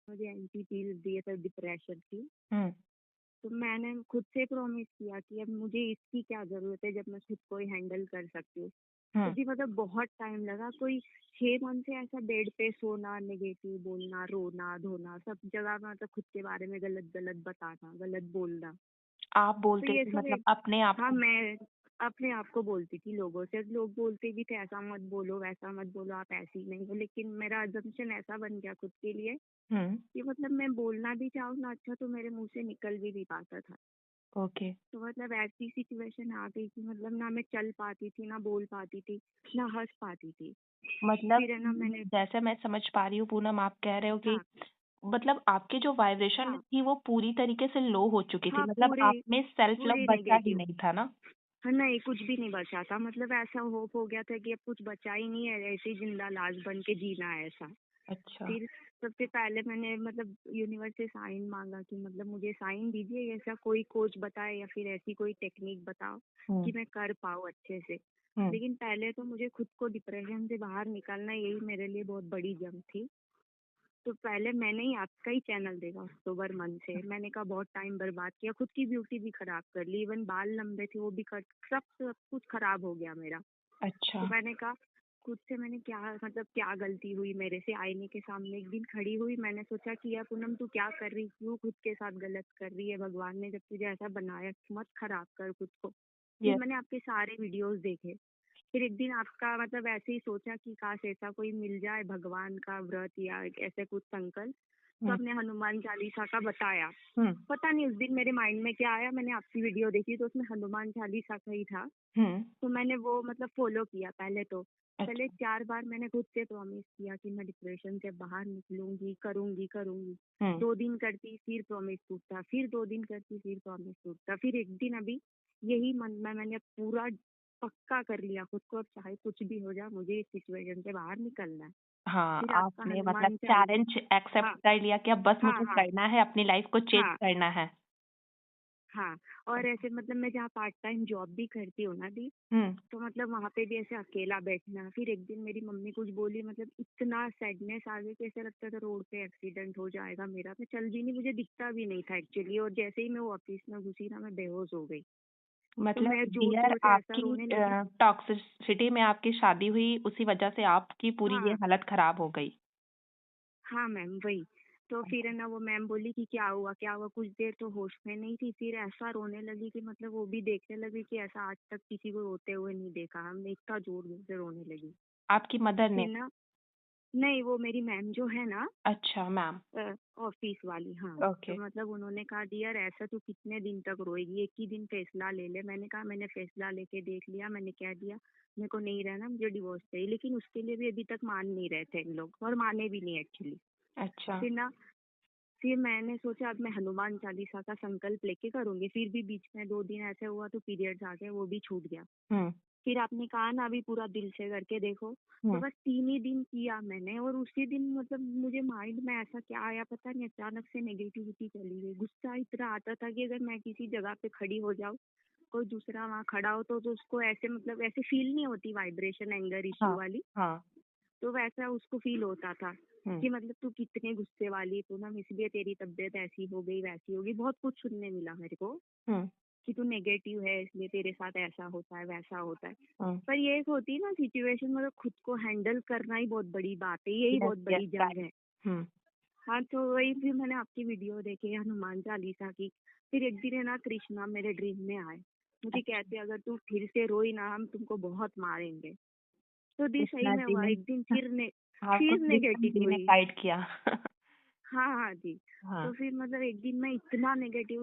मुझे anti pills दिए थे डिप्रेशन की। हम्म। तो मैंने खुद से प्रॉमिस किया कि अब मुझे इसकी क्या जरूरत है जब मैं खुद को ही हैंडल कर सकती हूँ। तो हम्म। जी मतलब बहुत टाइम लगा, कोई 6 मंथ से ऐसा बेड पे सोना, नेगेटिव बोलना, रोना धोना, सब जगह मतलब खुद के बारे में गलत गलत बताना, गलत बोलना। आप तो बोलते ये थे सब मतलब एक, अपने आप हाँ को? मैं अपने आप को बोलती थी लोगों से, लोग बोलते भी थे ऐसा मत बोलो वैसा मत बोलो, आप ऐसी नहीं हो, लेकिन मेरा अजम्पशन ऐसा बन गया खुद के लिए हम्म। कि मतलब मैं बोलना भी चाहूँ ना अच्छा तो मेरे मुंह से निकल भी नहीं पाता था। ओके। तो मतलब ऐसी सिचुएशन आ गई कि मतलब ना मैं चल पाती थी, ना बोल पाती थी, ना हंस पाती थी। मतलब फिर है ना मैंने, जैसे मैं समझ पा रही हूँ पूनम, आप कह रहे हो कि हाँ मतलब आपकी जो वाइब्रेशन हाँ थी वो पूरी तरीके से लो हो चुकी थी, हाँ, मतलब पूरे आप में सेल्फ लव पूरे बचा ही नेगेटिव। नहीं था ना? हाँ नहीं, कुछ भी नहीं बचा था, मतलब ऐसा होप हो गया था कि अब कुछ बचा ही नहीं है, ऐसे ही जिंदा लाश बन के जीना है ऐसा। अच्छा। फिर सबसे पहले मैंने मतलब यूनिवर्स से साइन मांगा कि मतलब मुझे साइन दीजिए, ऐसा कोई कोच बताए या फिर ऐसी कोई टेक्निक बताओ हम्म। कि मैं कर पाऊँ अच्छे से। हम्म। लेकिन पहले तो मुझे खुद को डिप्रेशन से बाहर निकालना, यही मेरे लिए बहुत बड़ी जंग थी। तो पहले मैंने ही आपका ही चैनल देखा अक्टूबर मंथ से, मैंने कहा बहुत टाइम बर्बाद किया, खुद की ब्यूटी भी खराब कर ली, इवन बाल लंबे थे वो भी कट, सब कुछ खराब हो गया मेरा। अच्छा। तो मैंने कहा खुद से मैंने क्या मतलब क्या गलती हुई मेरे से, आईने के सामने एक दिन खड़ी हुई, मैंने सोचा कि यार पूनम तू क्या कर रही, क्यों खुद के साथ गलत कर रही है, भगवान ने जब तुझे ऐसा बनाया मत खराब कर खुद को। फिर यस। मैंने आपके सारे वीडियोस देखे। फिर एक दिन आपका मतलब ऐसे ही सोचा कि काश ऐसा कोई मिल जाए, भगवान का व्रत या ऐसे कुछ संकल्प। तो हम्म। आपने हनुमान चालीसा का बताया, हम्म। पता नहीं उस दिन मेरे माइंड में क्या आया, मैंने आपकी वीडियो देखी तो उसमें हनुमान चालीसा का ही था। हम्म। तो मैंने वो मतलब फॉलो किया पहले तो। पहले अच्छा। 4 बार मैंने खुद से प्रॉमिस किया कि मैं डिप्रेशन से बाहर निकलूंगी, करूंगी करूंगी। हम्म। 2 दिन करती फिर प्रॉमिस टूटता, फिर 2 दिन करती फिर प्रॉमिस टूटता, फिर एक दिन अभी यही मन में मैंने पूरा पक्का कर लिया खुद को, अब चाहे कुछ भी हो जाए मुझे इस सिचुएशन से बाहर निकलना है। हाँ, फिर आपका आपने मतलब हनुमान चालीसा। चैलेंज एक्सेप्ट हाँ कर लिया कि अब बस हाँ मुझे हाँ करना है, अपनी लाइफ को चेंज हाँ करना है। हाँ। और ऐसे मतलब मैं जहाँ पार्ट टाइम जॉब भी करती हूँ ना दी, हम्म। तो मतलब वहाँ पे भी ऐसे अकेला बैठना। फिर एक दिन मेरी मम्मी कुछ बोली, मतलब इतना सैडनेस आ गई कि ऐसा लगता था रोड पे एक्सीडेंट हो जाएगा मेरा, मैं चल भी नहीं, मुझे दिखता भी नहीं था एक्चुअली। और जैसे ही मैं वो ऑफिस में घुसी ना, मैं बेहोश हो गई। तो मतलब मैं जोर डियर, जोर से ऐसा आपकी रोने लगी। टॉक्सिसिटी में आपकी शादी हुई, उसी वजह से आपकी पूरी ये हाँ हालत खराब हो गई। हाँ मैम वही। तो फिर है ना वो मैम बोली कि क्या हुआ क्या हुआ, कुछ देर तो होश में नहीं थी, फिर ऐसा रोने लगी कि मतलब वो भी देखने लगी कि ऐसा आज तक किसी को रोते हुए नहीं देखा हमने, इतना जोर जोर से रोने लगी। आपकी मदर फिर ने? ना, नहीं वो मेरी मैम जो है ना, अच्छा, मैम। ऑफिस वाली, हाँ। तो ओके। मतलब उन्होंने कहा डियर ऐसा तू कितने दिन तक रोएगी, एक ही दिन फैसला ले ले। मैंने कहा मैंने फैसला लेके देख लिया, मैंने कह दिया मेरे को नहीं रहना, मुझे डिवोर्स चाहिए। लेकिन उसके लिए भी अभी तक मान नहीं रहे थे इन लोग, और माने भी नहीं एक्चुअली। अच्छा। फिर ना, फिर मैंने सोचा अब मैं हनुमान चालीसा का संकल्प लेके करूंगी। फिर भी बीच में 2 दिन ऐसे हुआ तो पीरियड्स आ गए, वो भी छूट गया। हम्म। फिर आपने कहा ना अभी पूरा दिल से करके देखो, तो हम्म। बस 3 ही दिन किया मैंने, और उसी दिन मतलब मुझे माइंड में ऐसा क्या आया पता नहीं, अचानक से नेगेटिविटी चली गई। गुस्सा इतना आता था कि अगर मैं किसी जगह पे खड़ी हो जाऊँ, कोई दूसरा वहाँ खड़ा हो तो उसको ऐसे मतलब ऐसे फील नहीं होती वाइब्रेशन एंगर इश्यू हाँ। वाली, हाँ। तो वैसा उसको फील होता था हम्म। कि मतलब तू कितने गुस्से वाली, पूनम इसलिए तेरी तबीयत ऐसी हो गई वैसी होगी, बहुत कुछ सुनने मिला मेरे को हम्म। कि तू नेगेटिव है इसलिए तेरे साथ ऐसा होता है वैसा होता है। हम्म। पर ये एक होती है ना सिचुएशन, मतलब खुद को हैंडल करना ही बहुत बड़ी बात है, यही यस, बहुत यस, बड़ी जंग राइट। है। हम्म। हाँ तो वही फिर मैंने आपकी वीडियो देखी हनुमान चालीसा की। फिर एक दिन है ना कृष्णा मेरे ड्रीम में आए, मुझे अच्छा। कहते अगर तू फिर से रोई ना हम तुमको बहुत मारेंगे। तो दी सही कृष्णा में जी हुआ, ने एक दिन आपको फिर कृष्ण नेगेटिव जी ने हुई। गाइड किया? हाँ हाँ जी। हाँ। तो फिर मतलब एक दिन मैं इतना नेगेटिव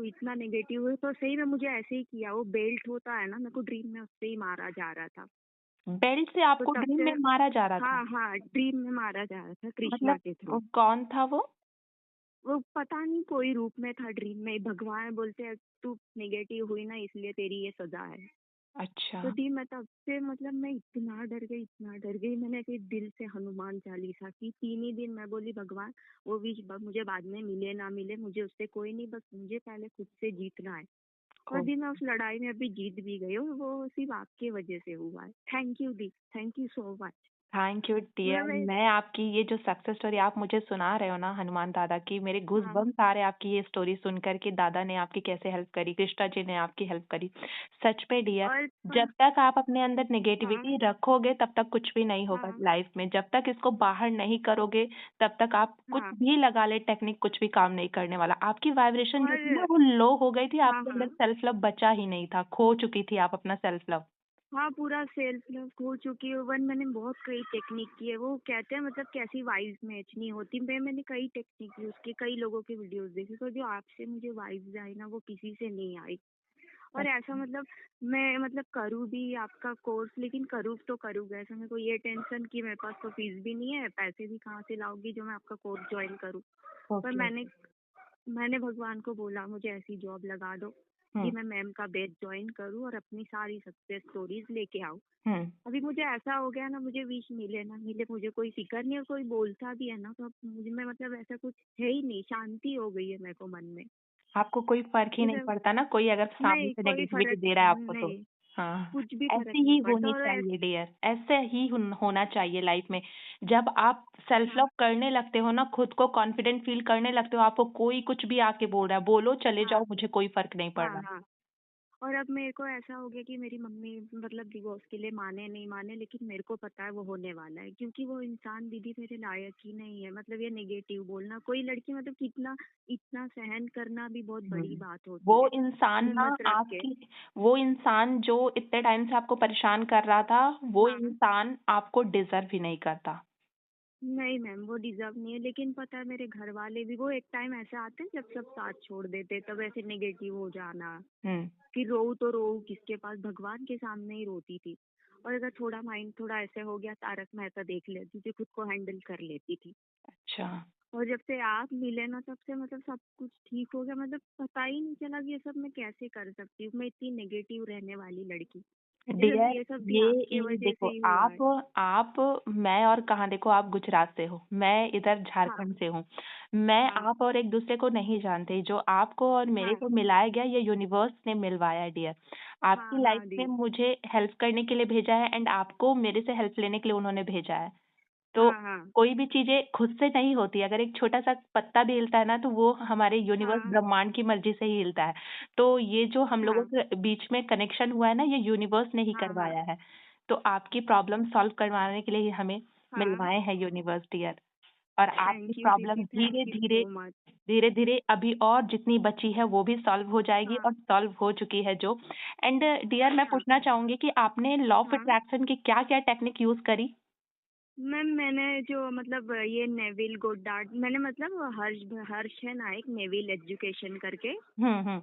हुई, तो सही में मुझे ऐसे ही किया, वो बेल्ट होता है ना, मेरे को ड्रीम में उससे ही मारा जा रहा था। बेल्ट से तो आपको तब ड्रीम से, में मारा जा रहा था? हाँ हाँ ड्रीम में मारा जा रहा था कृष्णा मतलब के थ्रू। कौन था वो? वो पता नहीं कोई रूप में था ड्रीम में, भगवान बोलते हैं तू नेगेटिव हुई ना इसलिए तेरी ये सजा है। अच्छा। तो दी मैं तब से मतलब मैं इतना डर गई, मैंने फिर दिल से हनुमान चालीसा की 3 ही दिन। मैं बोली भगवान वो भी मुझे बाद में मिले ना मिले, मुझे उससे कोई नहीं, बस मुझे पहले खुद से जीतना है। और ओ, दी मैं उस लड़ाई में अभी जीत भी गई हूँ, वो सिर्फ आपकी वजह से हुआ है। थैंक यू दी, thank you so much. Thank you dear. मतलब मैं मैं आपकी ये जो सक्सेस स्टोरी आप मुझे सुना रहे हो ना हनुमान दादा की, मेरे हाँ, गूज़बम्प्स आ रहे हैं आपकी ये स्टोरी सुनकर कि दादा ने आपकी कैसे हेल्प करी, कृष्णा जी ने आपकी हेल्प करी। सच में डियर, और जब तक आप अपने अंदर हाँ, नेगेटिविटी रखोगे तब तक कुछ भी नहीं होगा हाँ, लाइफ में। जब तक इसको बाहर नहीं करोगे तब तक आप कुछ हाँ भी लगा ले टेक्निक, कुछ भी काम नहीं करने वाला। आपकी वाइब्रेशन जो थी ना और वो लो हो गई थी, हाँ, आपके अंदर हाँ। सेल्फ लव बचा ही नहीं था, खो चुकी थी आप अपना सेल्फ लव। हाँ, पूरा सेल्फ लव हो चुकी है। इवन मैंने बहुत कई टेक्निक की है। वो कहते हैं मतलब कैसी वाइब्स मैच नहीं होती। मैंने कई टेक्निक यूज़ की, कई लोगों की वीडियोस देखी, तो जो आपसे मुझे वाइब्स आई ना वो किसी से नहीं आई। और ऐसा मतलब मैं मतलब करूँ भी आपका कोर्स, लेकिन करूँ तो करूँ कैसे? मेरे को ये टेंशन कि मेरे पास तो फीस भी नहीं है, पैसे भी कहाँ से लाऊंगी जो मैं आपका कोर्स ज्वाइन करूँ। पर ओके, मैंने ओके। मैंने भगवान को बोला मुझे ऐसी जॉब लगा दो कि हुँ, मैं मैम का बैच ज्वाइन करूँ और अपनी सारी सक्सेस स्टोरीज लेके आऊँ। हुँ। अभी मुझे ऐसा हो गया ना, मुझे विश मिले ना मिले, मुझे कोई फिक्र नहीं, और कोई बोलता भी है ना तो अब मुझ में मतलब ऐसा कुछ है ही नहीं, शांति हो गई है मेरे को मन में। आपको कोई फ़र्क ही नहीं इधर पड़ता ना, कोई अगर सामने नहीं, से कोई नेगेटिविटी फर्क दे रहा है आपको तो। नहीं, हाँ, कुछ भी फर्क ऐसे नहीं ही पड़ता। होनी और चाहिए डियर, ऐसे ही होना चाहिए लाइफ़ में। जब आप सेल्फ हाँ, लव करने लगते हो ना, खुद को कॉन्फिडेंट फ़ील करने लगते हो, आपको कोई कुछ भी आके बोल रहा है, बोलो चले हाँ, जाओ, मुझे कोई फ़र्क नहीं पड़ हाँ, रहा। हाँ। और अब मेरे को ऐसा हो गया कि मेरी मम्मी मतलब डिवोर्स के लिए माने नहीं माने, लेकिन मेरे को पता है वो होने वाला है, क्योंकि वो इंसान दीदी मेरे लायक ही नहीं है। मतलब ये नेगेटिव बोलना, कोई लड़की मतलब कितना इतना सहन करना भी बहुत हुँ। बड़ी बात होती वो है, इंसान ना हिम्मत रख के। आपकी वो इंसान जो इतने टाइम से आपको परेशान कर रहा था, वो हाँ, इंसान आपको डिज़र्व ही नहीं करता। नहीं मैम वो डिजर्व नहीं है, लेकिन पता है मेरे घर वाले भी, वो एक टाइम ऐसा आते हैं जब सब साथ छोड़ देते, तब ऐसे नेगेटिव हो जाना, हुँ, फिर रोऊँ तो रोऊँ किसके पास, भगवान के सामने ही रोती थी। और अगर थोड़ा माइंड थोड़ा ऐसे हो गया, तारक मेहता देख लेती थी, खुद को हैंडल कर लेती थी। अच्छा। और जब से आप मिले ना तब से मतलब सब कुछ ठीक हो गया। मतलब पता ही नहीं चला कि ये सब मैं कैसे कर सकती हूँ, मैं इतनी नेगेटिव रहने वाली लड़की। डियर, ये सब भी आपके ये वजह से देखो ही हुआ है। आप मैं और कहाँ देखो आप गुजरात से हो, मैं इधर हाँ, झारखंड से हूँ। मैं हाँ, आप और एक-दूसरे को नहीं जानते, जो आपको और मेरे हाँ, को मिलाया गया ये यूनिवर्स ने मिलवाया है डियर। हाँ, आपकी लाइफ हाँ में दी, मुझे हेल्प करने के लिए भेजा है एंड आपको मेरे से हेल्प लेने के लिए उन्होंने भेजा है। तो हाँ, हाँ, कोई भी चीज़ें खुद से नहीं होती, अगर एक छोटा-सा पत्ता भी हिलता है ना, तो वो हमारे यूनिवर्स हाँ, ब्रह्मांड की मर्ज़ी से ही हिलता है। तो ये जो हम लोगों हाँ, के बीच में कनेक्शन हुआ है ना, ये यूनिवर्स ने ही हाँ, हाँ, करवाया है। तो आपकी प्रॉब्लम सॉल्व करवाने के लिए ही हमें हाँ। मिलवाए हैं यूनिवर्स डियर। और आपकी थैंक यू प्रॉब्लम दीदी, थैंक यू धीरे-धीरे, सो मच। धीरे-धीरे अभी और जितनी बची है वो भी सॉल्व हो जाएगी हाँ, और सॉल्व हो चुकी है जो। एंड डियर मैं हाँ, पूछना चाहूँगी कि आपने लॉ ऑफ हाँ। अट्रैक्शन की क्या-क्या टेक्निक यूज़ करी? मैम मैंने जो मतलब ये नेविल गोडार्ड, मैंने मतलब हर्ष हर्ष है ना एक, नेविल एजुकेशन करके। हुँ, हुँ।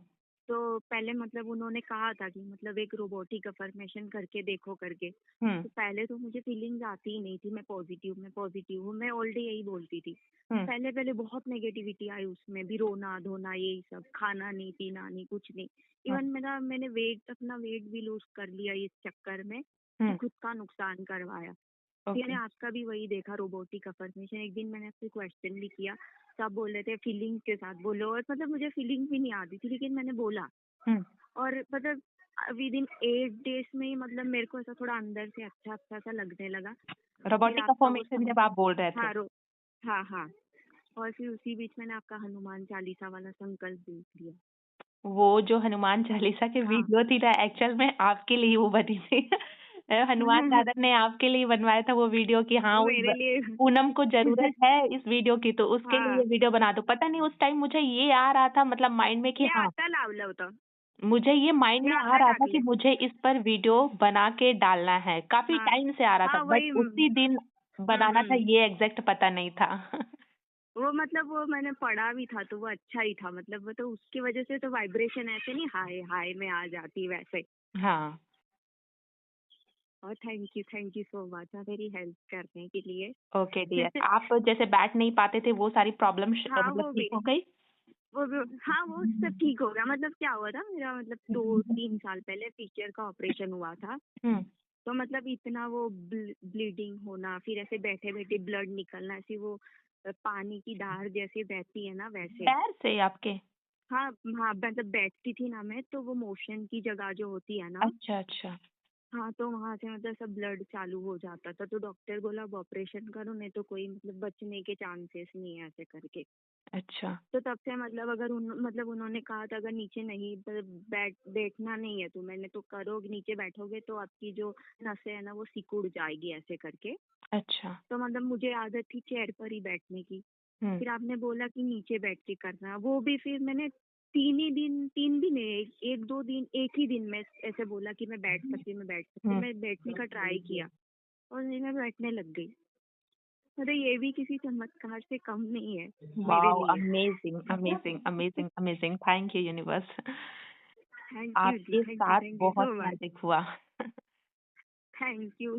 तो पहले मतलब उन्होंने कहा था कि मतलब एक रोबोटिक अफर्मेशन करके देखो करके। हुँ, तो पहले तो मुझे फीलिंग्स आती ही नहीं थी, मैं पॉजिटिव हूँ, मैं ऑलरेडी यही बोलती थी। हुँ, पहले पहले बहुत नेगेटिविटी आई, उसमें भी रोना धोना यही सब, खाना नहीं पीना नहीं कुछ नहीं। हुँ, इवन मैंने अपना वेट भी लूज कर लिया इस चक्कर में कि हुँ, खुद का नुकसान करवाया। मैंने ओके। आपका भी वही देखा, रोबोटिक अफर्मेशन। एक दिन मैंने आपसे क्वेश्चन भी किया, तो आप बोल रहे थे फीलिंग्स के साथ बोलो, और मतलब मुझे फीलिंग भी नहीं आती थी, लेकिन मैंने बोला। हुँ, और मतलब विद इन 8 डेज में ही मतलब मेरे को ऐसा थोड़ा अंदर से अच्छा अच्छा सा लगने लगा। फिर रोबोटिक आपका वो अफ़र्मेशन जब आप बोल रहे थे। हाँ हाँ हाँ। और फिर उसी बीच मैंने आपका हनुमान चालीसा वाला संकल्प देख लिया। वो जो हनुमान चालीसा की हाँ। वीडियो थी ना एक्चुअल में आपके लिए ही वो बनी थी। हनुमान दादा ने आपके लिए बनवाया था वो वीडियो कि हाँ, उस मेरे ब लिए पूनम को ज़रूरत है इस वीडियो की तो उसके लिए हाँ, ये वीडियो बना दो। पता नहीं उस टाइम मुझे ये आ रहा था मतलब माइंड में कि हे हाँ, आता लावलं होतं, मुझे ये माइंड हे में आ आता रहा था कि टाकले। मुझे इस पर वीडियो बना के डालना है। काफ़ी हाँ, टाइम से आ रहा था हाँ बट वही उसी दिन बनाना था हम्म। ये एग्ज़ैक्ट पता नहीं था। वो मतलब वो मैंने पढ़ा भी था तो वो अच्छा ही था, मतलब वो तो उसकी वजह से तो वाइब्रेशन ऐसे नहीं हाय हाय में आ जाती वैसे। हाँ, और थैंक यू सो मच मेरी हेल्प करने के लिए। Okay dear. आप जैसे बैठ नहीं पाते थे वो सारी प्रॉब्लम हाँ मतलब वो ठीक भी हो गई? हाँ वो सब ठीक हो गया। मतलब क्या हुआ था, मेरा मतलब 2-3 साल पहले टीचर का ऑपरेशन हुआ था। हुँ। तो मतलब इतना वो ब्लीडिंग होना, फिर ऐसे बैठे बैठे ब्लड निकलना, ऐसी वो पानी की धार जैसे बहती है ना वैसे। पैर से आपके? हाँ हाँ, मतलब बैठती थी ना मैं, तो वो मोशन की जगह जो होती है ना, अच्छा, अच्छा। हाँ, तो वहाँ से मतलब सब ब्लड चालू हो जाता था, तो डॉक्टर बोला अब ऑपरेशन करो, नहीं तो कोई मतलब बचने के चांसेस नहीं है ऐसे करके। अच्छा। तो तब से मतलब अगर मतलब उन्होंने कहा था अगर नीचे नहीं बैठना नहीं है तो मैंने तो करोगे, नीचे बैठोगे तो आपकी जो नसें है ना वो सिकुड़ जाएगी ऐसे करके। अच्छा। तो मतलब मुझे आदत थी चेयर पर ही बैठने की। हम्म। फिर आपने बोला कि नीचे बैठ के करना, वो भी फिर मैंने 3 ही दिन, 3 भी नहीं, 1-2 दिन, एक ही दिन में ऐसे बोला कि मैं बैठ सकती, मैं बैठ सकती, हम्म। मैं बैठने का ट्राई किया और नहीं, मैं बैठने लग गई। मतलब ये भी किसी चमत्कार से कम नहीं है मेरे वाओ, लिए। Amazing amazing amazing amazing, thank you universe. Thank you जी, आपके थैंक यू, साथ थैंक यू बहुत सो मच। मैजिक हुआ। Thank you.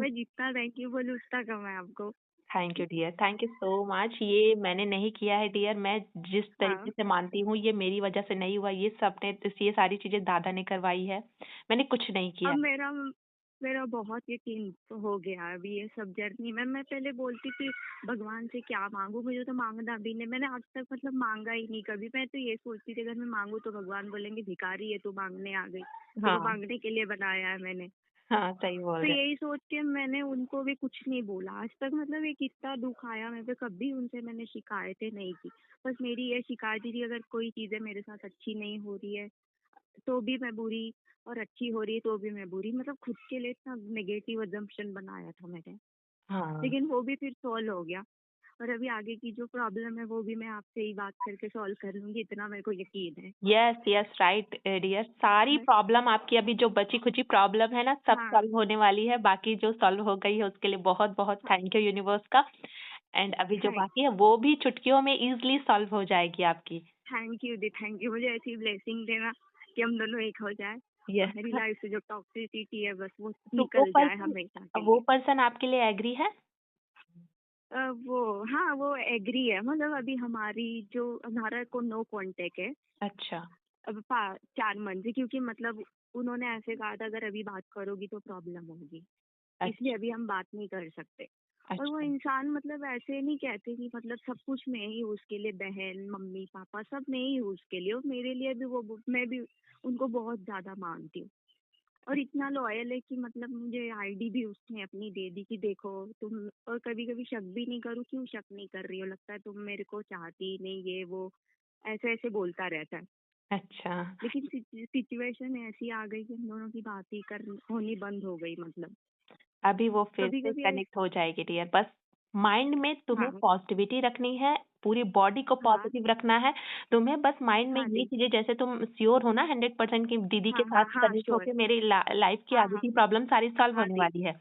मैं जितना थैंक यू बोलूँ उतना कम है आपको। Thank you dear, thank you so much. ये मैंने नहीं किया है डियर, मैं जिस तरीके हाँ, से मानती हूँ ये मेरी वजह से नहीं हुआ, ये सबने ये सारी चीजें दादा ने करवाई है, मैंने कुछ नहीं अब किया। मेरा मेरा बहुत यकीन तो हो गया अभी ये सब जर्नी में। मैं पहले बोलती थी भगवान से क्या मांगू, मुझे तो मांगना भी नहीं, मैंने आज तक मतलब मांगा ही नहीं कभी। मैं तो ये सोचती थी अगर मैं मांगू तो भगवान बोलेंगे भिखारी है तू मांगने आ गई, तेरे को हाँ। मांगने के लिए बनाया है मैंने। हाँ, सही बोल तो रहे यही सोच के मैंने उनको भी कुछ नहीं बोला आज तक। मतलब एक इतना दुख आया मेरे पे, कभी उनसे मैंने शिकायतें नहीं की। बस मेरी ये शिकायत थी अगर कोई चीजें मेरे साथ अच्छी नहीं हो रही है तो भी मैं बुरी, और अच्छी हो रही है तो भी मैं बुरी। मतलब खुद के लिए इतना नेगेटिव अजम्पशन बनाया था मैंने, हो। हाँ। लेकिन वो भी फिर सॉल्व हो गया। और अभी आगे की जो प्रॉब्लम है वो भी मैं आपसे ही बात करके सॉल्व कर लूंगी, इतना मेरे को यकीन है। यस यस, राइट डियर, सारी मैं- प्रॉब्लम आपकी अभी जो बची खुची प्रॉब्लम है ना सब हाँ, सॉल्व होने वाली है, बाकी जो सॉल्व हो गई है उसके लिए बहुत बहुत थैंक यू यूनिवर्स का। एंड अभी जो थैंक बाकी है वो भी चुटकियों में इजीली सॉल्व हो जाएगी आपकी। थैंक यू दी, थैंक यू। मुझे ऐसी ब्लेसिंग देना कि हम दोनों एक हो जाए और यस। मेरी लाइफ से जो टॉक्सिसिटी है बस वो तो वो निकल जाए पर्सन हमेशा के वो लिए। पर्सन आपके लिए एग्री है? वो, हाँ वो एग्री है। मतलब अभी हमारा को नो कांटेक्ट है अच्छा। अब 4 मंथ से, क्योंकि मतलब उन्होंने ऐसे कहा था अगर अभी बात करोगी तो प्रॉब्लम होगी, इसलिए अच्छा। अभी हम बात नहीं कर सकते। और वो अच्छा। इंसान मतलब ऐसे नहीं कहते कि मतलब सब कुछ मैं ही हूँ उसके लिए, बहन मम्मी पापा सब मैं ही हूँ उसके लिए, और मेरे लिए भी वो, मैं भी उनको बहुत ज्यादा मानती हूँ। और इतना लॉयल है कि मतलब मुझे आईडी भी उसने अपनी दे दी कि देखो तुम, और कभी कभी शक भी नहीं करूँ, क्यों शक नहीं कर रही हो, लगता है तुम मेरे को चाहती ही नहीं, ये वो ऐसे ऐसे बोलता रहता है। अच्छा। लेकिन सिचुएशन ऐसी आ गई कि हम दोनों की बात ही कर होनी बंद हो गई। मतलब अभी वो फिर कभी से कभी कनेक्ट हो जाएगी डियर, बस माइंड में तुम्हें हाँ, पॉजिटिविटी रखनी है, पूरी बॉडी को हाँ, पॉजिटिव रखना है। तुम्हें बस माइंड में हाँ ये दी, चीजें, जैसे तुम श्योर हो ना 100% की दीदी के हाँ, साथ हाँ, हाँ कनेक्ट श्योर, होके मेरी लाइफ की हाँ, आगे हाँ, की प्रॉब्लम सारी सॉल्व हाँ होने दी, वाली है।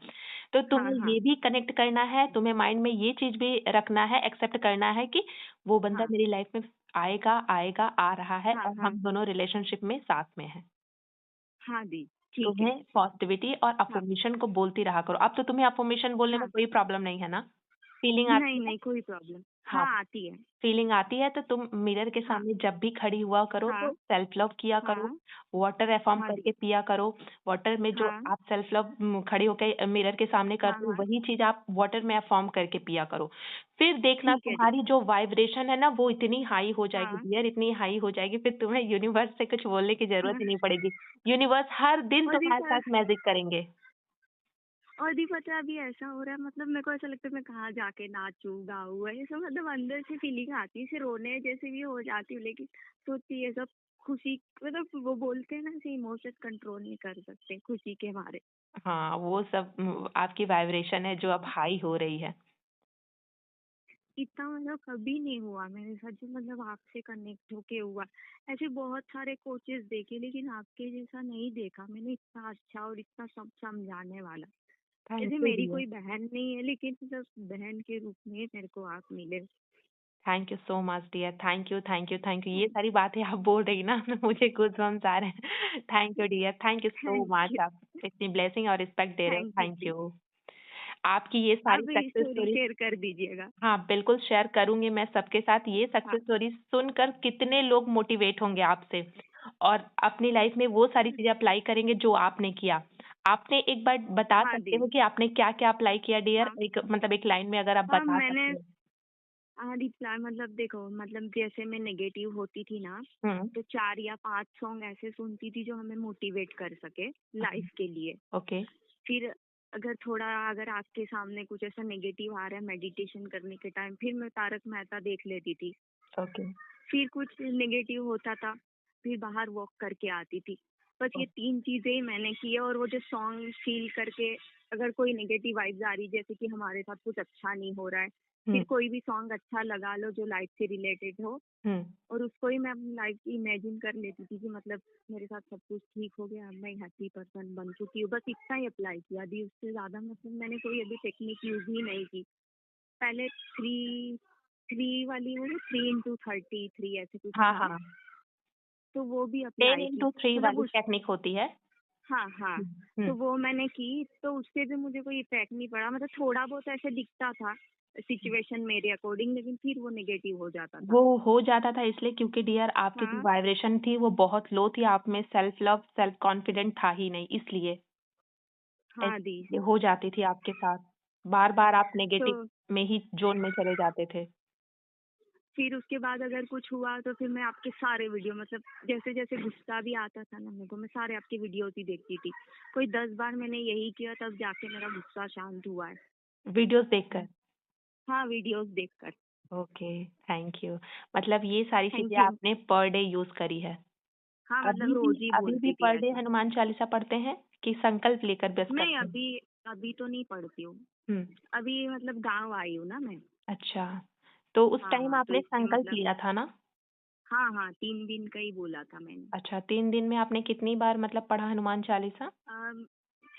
तो हाँ, तुम्हें हाँ, ये भी कनेक्ट करना है, तुम्हें माइंड में ये चीज भी रखना है, एक्सेप्ट करना है कि वो बंदा हाँ, मेरी लाइफ में आएगा आएगा, आ रहा है, हाँ, और हाँ, हम दोनों रिलेशनशिप में साथ में हैं। हाँ दी, ठीक है। तुम्हें पॉजिटिविटी और हाँ, अफर्मेशन को बोलती रहा करो। अब तो तुम्हें अफर्मेशन बोलने में हाँ, कोई प्रॉब्लम नहीं है ना? फीलिंग नहीं आती है? नहीं कोई प्रॉब्लम, हाँ, हाँ आती है। फीलिंग आती है तो तुम मिरर के हाँ, सामने जब भी खड़ी हुआ करो तो हाँ, सेल्फ लव किया करो, हाँ, वाटर अफर्म हाँ दी, करके पिया करो। वाटर में जो हाँ, आप सेल्फ लव खड़ी होकर मिरर के सामने हाँ, करते हो हाँ, वही चीज आप वाटर में अफर्म करके पिया करो। फिर देखना ठीक है दी, तुम्हारी जो वाइब्रेशन है ना वो इतनी हाई हो जाएगी हाँ, डियर, इतनी हाई हो जाएगी, फिर तुम्हें यूनिवर्स से कुछ बोलने की जरूरत हाँ। ही नहीं पड़ेगी। यूनिवर्स हर दिन और दी तुम्हारे सर, साथ मैजिक करेंगे। और दी पता है अभी ऐसा हो रहा है, मतलब मेरे को ऐसा लगता है मैं कहाँ जाके नाचूं गाऊं, ऐसा मतलब अंदर से फीलिंग आती है, फिर रोने जैसे भी हो जाती हूँ, लेकिन सोचती है सब खुशी, मतलब वो बोलते हैं ना ऐसे इमोशन कंट्रोल नहीं कर सकते खुशी के मारे। हाँ, वो सब आपकी वाइब्रेशन है जो अब हाई हो रही है। इतना मतलब कभी नहीं हुआ मेरे साथ जो मतलब आपसे कनेक्ट होके हुआ। ऐसे बहुत सारे कोचेस देखे लेकिन आपके जैसा नहीं देखा मैंने, इतना अच्छा और इतना सब समझाने वाला। थैंक जैसे यू मेरी डियर। कोई बहन नहीं है लेकिन बस बहन के रूप में मेरे को आप मिले। Thank you so much dear, thank you thank you thank you, ये सारी बातें आप बोल रही ना मुझे गूज़बम्प्स आ रहे हैं। Thank you dear, thank you so thank much, you, आप इतनी ब्लेसिंग और रिस्पेक्ट दे रहे हो, थैंक यू थैंक दी। यू। आपकी ये सारी आप ये सक्सेस स्टोरी स्टोरीज, शेयर कर दीजिएगा। हाँ बिल्कुल शेयर करूंगी मैं सबके साथ। ये हाँ, सक्सेस स्टोरी सुनकर कितने लोग मोटिवेट होंगे आपसे, और अपनी लाइफ में वो सारी चीजें अप्लाई करेंगे जो आपने किया। आपने एक बार बता हाँ सकते दी, हो कि आपने क्या क्या अप्लाई किया डियर, हाँ, एक मतलब एक लाइन में अगर आप हाँ बता मैंने सकते हो? रिप्लाई मतलब देखो, मतलब जैसे मैं नेगेटिव होती थी ना, तो 4 या 5 सॉन्ग ऐसे सुनती थी जो हमें मोटिवेट कर सके लाइफ के लिए। ओके। फिर अगर आपके सामने कुछ ऐसा नेगेटिव आ रहा है मेडिटेशन करने के टाइम, फिर मैं तारक मेहता देख लेती थी। ओके। फिर कुछ नेगेटिव होता था, फिर बाहर वॉक करके आती थी। बस ये 3 चीजें ही मैंने की है। और वो जो सॉन्ग फील करके, अगर कोई नेगेटिव वाइब्स आ रही, जैसे कि हमारे साथ कुछ अच्छा नहीं हो रहा है, फिर कोई भी सॉन्ग अच्छा लगा लो जो लाइफ से रिलेटेड हो, और उसको ही मैं अपनी लाइफ की इमेजिन कर लेती थी कि मतलब मेरे साथ सब कुछ ठीक हो गया, मैं हैप्पी पर्सन बन चुकी हूँ। बस इतना ही अप्लाई किया, अभी उससे ज्यादा मतलब मैंने कोई अभी टेक्निक यूज ही नहीं की। पहले थ्री थ्री वाली वो 3 into 33 ऐसे कुछ हाँ, था, हाँ। तो वो भी 10 अप्लाई की। into 3 मतलब वाली उस टेक्निक होती है। हाँ हाँ, हुँ। तो वो मैंने की, तो उससे भी मुझे कोई इफेक्ट नहीं पड़ा। मतलब थोड़ा बहुत ऐसे दिखता था सिचुएशन मेरे अकॉर्डिंग, लेकिन फिर वो नेगेटिव हो जाता था। वो हो जाता था इसलिए क्योंकि डियर आपकी जो हाँ वाइब्रेशन थी वो बहुत लो थी, आप में सेल्फ लव, सेल्फ कॉन्फिडेंट था ही नहीं, इसलिए हाँ दी। ऐसे हो जाती थी आपके साथ। बार-बार आप तो नेगेटिव में ही ज़ोन में चले जाते थे। फिर उसके बाद अगर कुछ हुआ तो फिर मैं आपके सारे वीडियो, मतलब जैसे जैसे गुस्सा भी आता था ना मेरे को, मैं सारे आपके वीडियोस ही देखती थी। कोई 10 बार मैंने यही किया, तब जाके मेरा गुस्सा शांत हुआ है। वीडियोज़ देखकर। हाँ, वीडियोस देखकर। Okay, thank you. मतलब ये सारी थैंक चीज़ें यू। आपने पर डे यूज़ करी है। हाँ, मतलब रोज ही अभी भी बोलती थी पर डे ऐसे। हनुमान चालीसा पढ़ते हैं कि संकल्प लेकर बस नहीं, करते हैं? अभी अभी तो नहीं पढ़ती हूँ। हुँ, अभी मतलब गांव आई हूँ ना मैं। अच्छा। तो उस टाइम हाँ, तो आपने इससे संकल्प मतलब लिया था ना? हाँ हाँ, 3 दिन का ही बोला था मैंने। अच्छा, 3 दिन में आपने कितनी बार मतलब पढ़ा हनुमान चालीसा?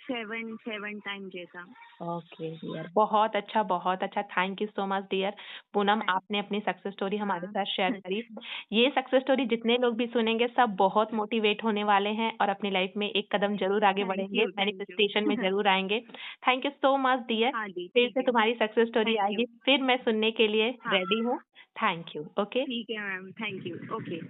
7 टाइम जैसा। ओके डियर, बहुत अच्छा, thank you so much dear. Poonam, thank आपने अपनी सक्सेस स्टोरी हमारे हाँ। साथ शेयर करी। ये सक्सेस स्टोरी जितने लोग भी सुनेंगे सब बहुत मोटिवेट होने वाले हैं और अपनी लाइफ में एक कदम ज़रूर आगे थैंक बढ़ेंगे, यू, थैंक यू। मैनिफेस्टेशन में ज़रूर आएँगे। Thank you so much dear. हाँ जी, फिर ठीक से है। तुम्हारी सक्सेस स्टोरी थैंक यू। आएगी, फिर मैं सुनने के लिए हाँ, रेडी हूँ। Thank you, okay. ठीक है मैम, थैंक यू। ओके।